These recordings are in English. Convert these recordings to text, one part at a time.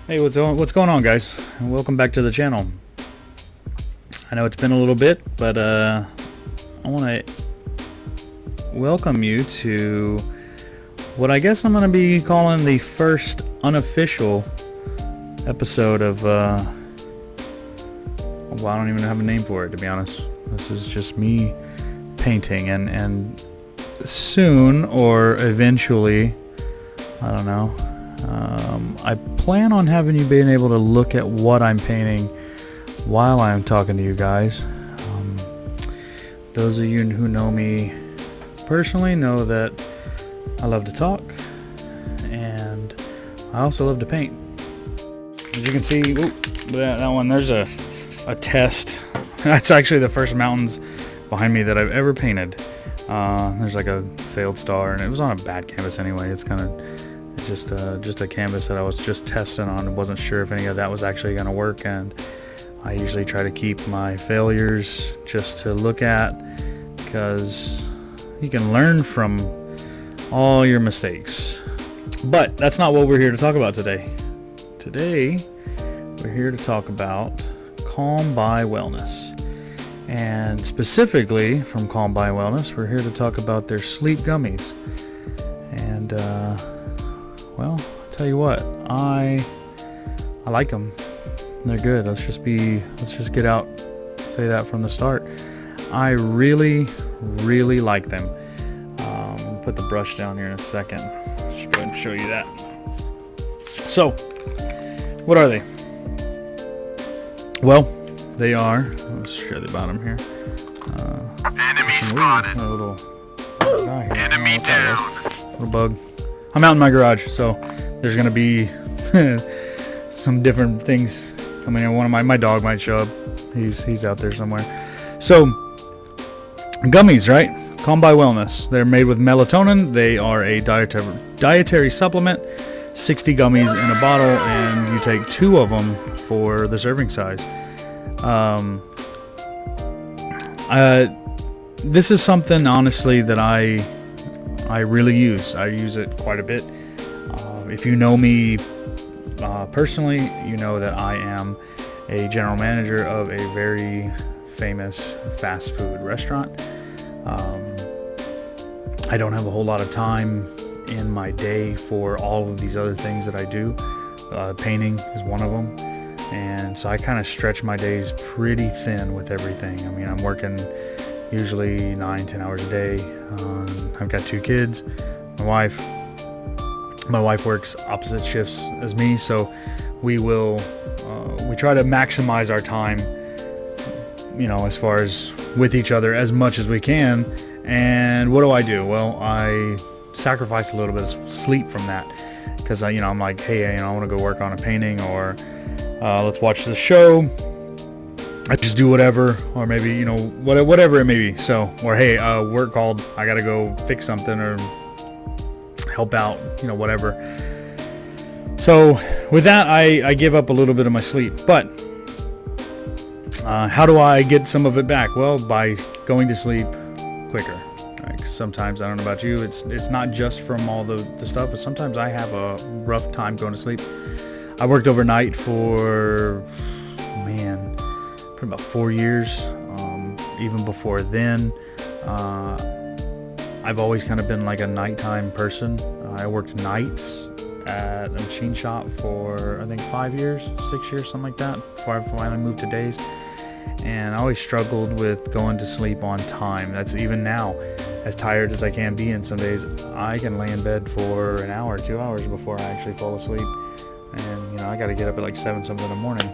Hey, what's going on, guys? And welcome back to the channel. I know it's been a little bit, but I want to welcome you to what I guess I'm going to be calling the first unofficial episode of well, I don't even have a name for it, to be honest. This is just me painting, and soon or eventually, I don't know, I plan on having you being able to look at what I'm painting while I'm talking to you guys. Those of you who know me personally know that I love to talk, and I also love to paint. As you can see, that one, there's a test. That's actually the first mountains behind me that I've ever painted. There's like a failed star, and it was on a bad canvas anyway. It's kind of just a canvas that I was just testing on and wasn't sure if any of that was actually going to work. And I usually try to keep my failures just to look at, because you can learn from all your mistakes. But that's not what we're here to talk about today. Today we're here to talk about Calm by Wellness, and specifically from Calm by Wellness, we're here to talk about their sleep gummies. And well, I'll tell you what, I like them. They're good. Let's just get out, say that from the start. I really like them. Put the brush down here in a second. Just go ahead and show you that. So, what are they? Well, they are, let's show the bottom here. Enemy spotted. A little guy here. Enemy down. Little bug. I'm out in my garage, so there's gonna be some different things coming in. One of my dog might show up. He's out there somewhere. So, gummies, right? Calm by Wellness. They're made with melatonin. They are a dietary supplement. 60 gummies in a bottle, and you take 2 of them for the serving size. This is something, honestly, that I really use. I use it quite a bit. If you know me personally, you know that I am a general manager of a very famous fast food restaurant. I don't have a whole lot of time in my day for all of these other things that I do. Painting is one of them, and so I kind of stretch my days pretty thin with everything. I mean, I'm working usually 9-10 hours a day. I've got 2 kids. My wife works opposite shifts as me, so we try to maximize our time, as far as with each other as much as we can. And what do? Well, I sacrifice a little bit of sleep from that, because I'm like, hey, I want to go work on a painting, or let's watch the show. I just do whatever, or maybe whatever it may be. So, or hey, work called, I gotta go fix something or help out, whatever. So with that, I give up a little bit of my sleep. But how do I get some of it back? Well, by going to sleep quicker. Right? 'Cause sometimes, I don't know about you, it's not just from all the stuff, but sometimes I have a rough time going to sleep. I worked overnight for about 4 years. Even before then, I've always kind of been like a nighttime person. I worked nights at a machine shop for I think 5 years, 6 years, something like that, before I finally moved to days. And I always struggled with going to sleep on time. That's even now, as tired as I can be, and some days I can lay in bed for an hour, 2 hours before I actually fall asleep. And I got to get up at like 7 something in the morning.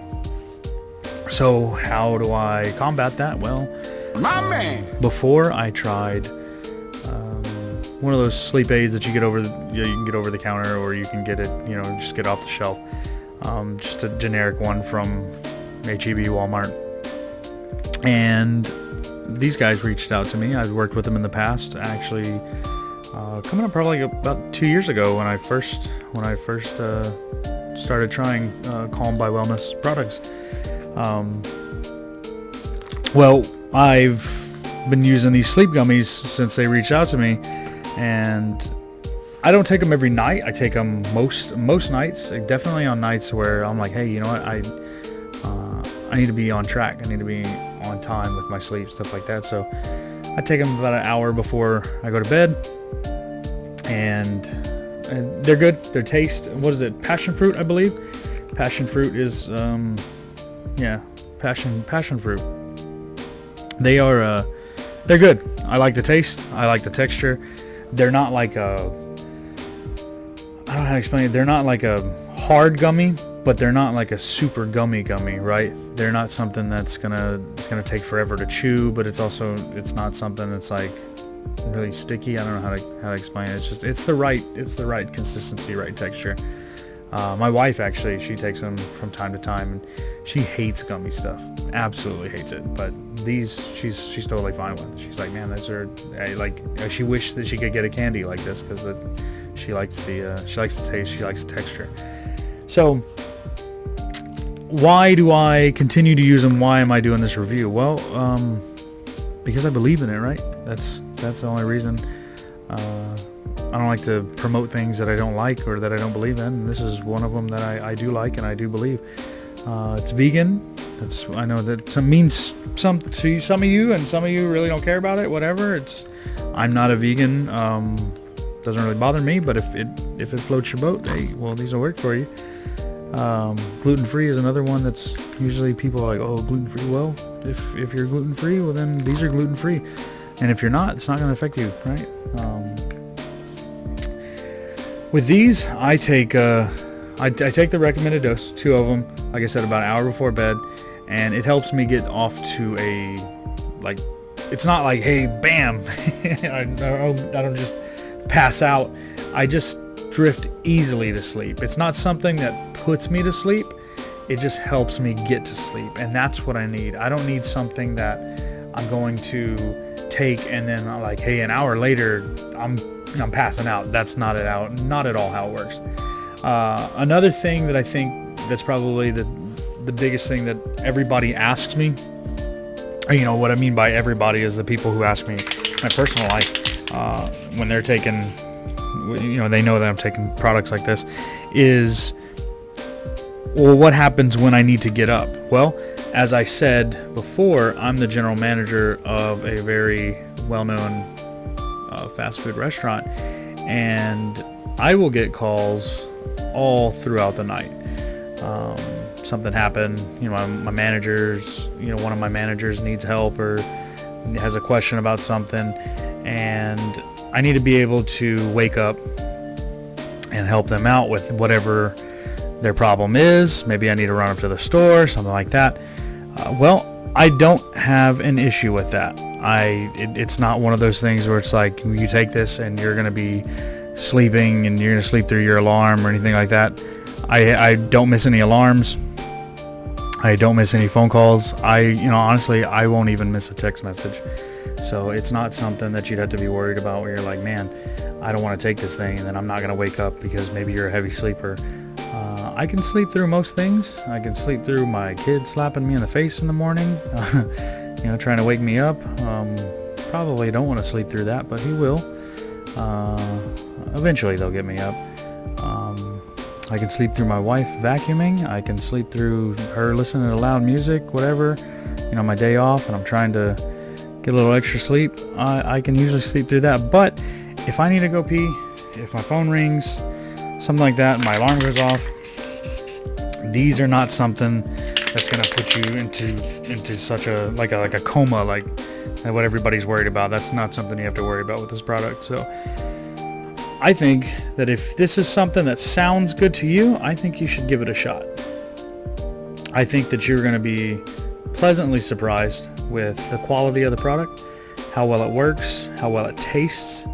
So how do I combat that? Well, before I tried one of those sleep aids that you can get over the counter, or you can get it, just get off the shelf. Just a generic one from H-E-B, Walmart. And these guys reached out to me. I've worked with them in the past, actually, coming up probably about 2 years ago when I first started trying Calm by Wellness products. Well, I've been using these sleep gummies since they reached out to me, and I don't take them every night. I take them most nights. Definitely on nights where I'm like, hey, you know what? I need to be on track. I need to be on time with my sleep, stuff like that. So I take them about an hour before I go to bed, and they're good. Their taste, what is it? Passion fruit, I believe. Passion fruit is, passion fruit. They are, they're good. I like the taste. I like the texture. They're not like a, I don't know how to explain it. They're not like a hard gummy, but they're not like a super gummy, right? They're not something it's gonna take forever to chew, but it's not something that's like really sticky. I don't know how to explain it. It's the right consistency, right texture. My wife actually, she takes them from time to time, and she hates gummy stuff. Absolutely hates it. But these, she's totally fine with. She's like, man, these are she wished that she could get a candy like this because she likes the taste, she likes the texture. So why do I continue to use them? Why am I doing this review? Well, because I believe in it, right? That's the only reason. I don't like to promote things that I don't like or that I don't believe in. And this is one of them that I do like and I do believe. It's vegan. I know that means some to some of you, and some of you really don't care about it. Whatever. I'm not a vegan. Doesn't really bother me. But if it floats your boat, hey, well, these will work for you. Gluten-free is another one that's usually people are like, oh, gluten-free. Well, if you're gluten-free, well then these are gluten-free. And if you're not, it's not going to affect you, right? With these, I take the recommended dose, 2 of them, like I said, about an hour before bed, and it helps me get off to it's not like, hey, bam, I don't just pass out. I just drift easily to sleep. It's not something that puts me to sleep. It just helps me get to sleep, and that's what I need. I don't need something that I'm going to take and then like, hey, an hour later I'm passing out. That's not at all how it works. Another thing that I think that's probably the biggest thing that everybody asks me, or, you know, what I mean by everybody is the people who ask me my personal life when they're taking, you know, they know that I'm taking products like this, is, well, what happens when I need to get up? Well, as I said before, I'm the general manager of a very well-known fast food restaurant, and I will get calls all throughout the night. Something happened, you know, my managers, you know, one of my managers needs help or has a question about something, and I need to be able to wake up and help them out with whatever their problem is. Maybe I need to run up to the store, something like that. Well, I don't have an issue with that. It's not one of those things where it's like you take this and you're going to be sleeping and you're going to sleep through your alarm or anything like that. I don't miss any alarms. I don't miss any phone calls. Honestly, I won't even miss a text message. So it's not something that you'd have to be worried about where you're like, man, I don't want to take this thing and then I'm not going to wake up because maybe you're a heavy sleeper. I can sleep through most things. I can sleep through my kid slapping me in the face in the morning, trying to wake me up. Probably don't want to sleep through that, but he will. Eventually they'll get me up. I can sleep through my wife vacuuming. I can sleep through her listening to loud music, whatever. My day off and I'm trying to get a little extra sleep. I can usually sleep through that. But if I need to go pee, if my phone rings, something like that, and my alarm goes off, these are not something that's going to put you into such a like a coma, like what everybody's worried about. That's not something you have to worry about with this product. So I think that if this is something that sounds good to you, I think you should give it a shot. I think that you're going to be pleasantly surprised with the quality of the product, how well it works, how well it tastes.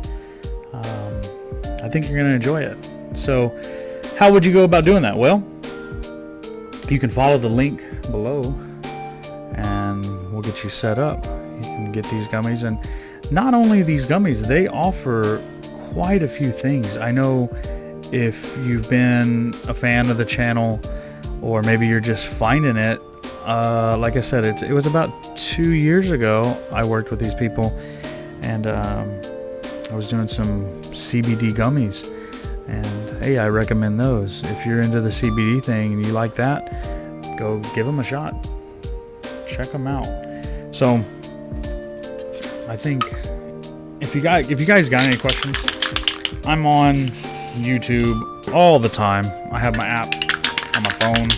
I think you're going to enjoy it. So how would you go about doing that? Well, you can follow the link below and we'll get you set up. You can get these gummies, and not only these gummies, they offer quite a few things. I know if you've been a fan of the channel or maybe you're just finding it, like I said, it was about 2 years ago I worked with these people, and I was doing some CBD gummies, And hey, I recommend those. If you're into the CBD thing and you like that, go give them a shot. Check them out. So I think if you guys got any questions, I'm on YouTube all the time. I have my app on my phone.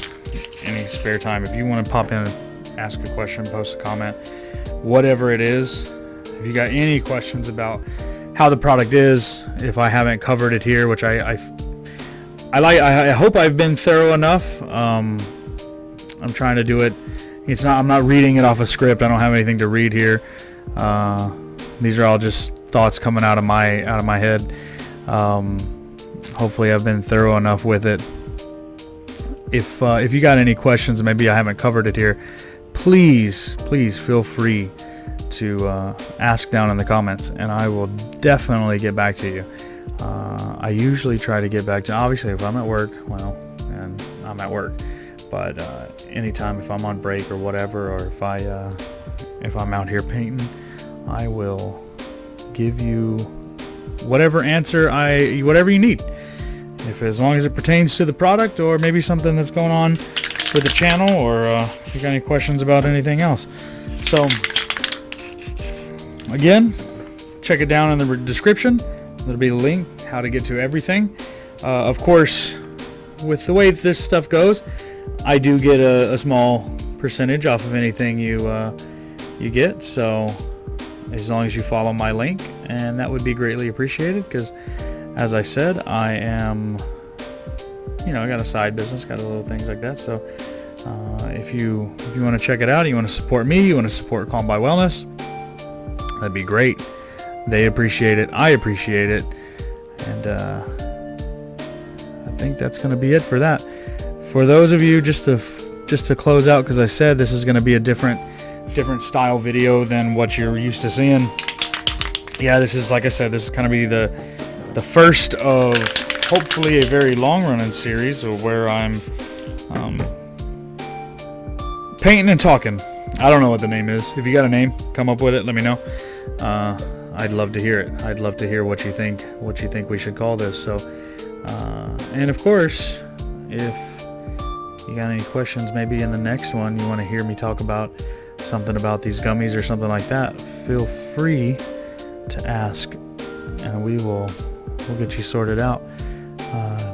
Any spare time, if you want to pop in and ask a question, post a comment, whatever it is. If you got any questions about how the product is, if I haven't covered it here, which I hope I've been thorough enough. I'm trying to do it. I'm not reading it off a script. I don't have anything to read here. These are all just thoughts coming out of my head. Hopefully I've been thorough enough with it. If you got any questions, maybe I haven't covered it here, please feel free to ask down in the comments, and I will definitely get back to you. I usually try to get back to, obviously if I'm at work, well, and I'm at work, but anytime if I'm on break or whatever, or if I'm out here painting, I will give you whatever answer whatever you need. As long as it pertains to the product, or maybe something that's going on with the channel, or if you got any questions about anything else. So again, check it down in the description. There'll be a link how to get to everything. Of course, with the way this stuff goes, I do get a small percentage off of anything you get. So as long as you follow my link, and that would be greatly appreciated, because as I said, I am, I got a side business, got a little things like that. So if you want to check it out, you want to support me, you want to support Calm by Wellness, that'd be great. They appreciate it, I appreciate it, and I think that's going to be it for that. For those of you, just to close out, because I said this is going to be a different style video than what you're used to seeing. Yeah, this is, like I said, this is going to be the first of hopefully a very long-running series where I'm painting and talking. I don't know what the name is. If you got a name, come up with it, let me know. I'd love to hear it. I'd love to hear what you think we should call this. So and of course, if you got any questions, maybe in the next one you want to hear me talk about something about these gummies or something like that, feel free to ask, and we'll get you sorted out.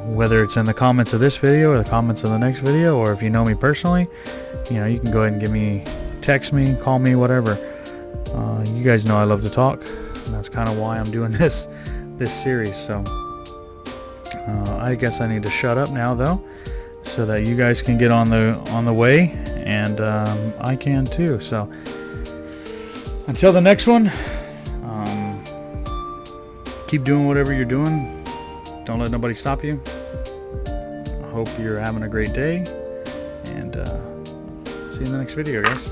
Whether it's in the comments of this video or the comments of the next video, or if you know me personally, you can go ahead and text me, call me, whatever. You guys know I love to talk, and that's kind of why I'm doing this series. So I guess I need to shut up now, though, so that you guys can get on the way, and I can too. So until the next one, keep doing whatever you're doing. Don't let nobody stop you. I hope you're having a great day, and see you in the next video, guys.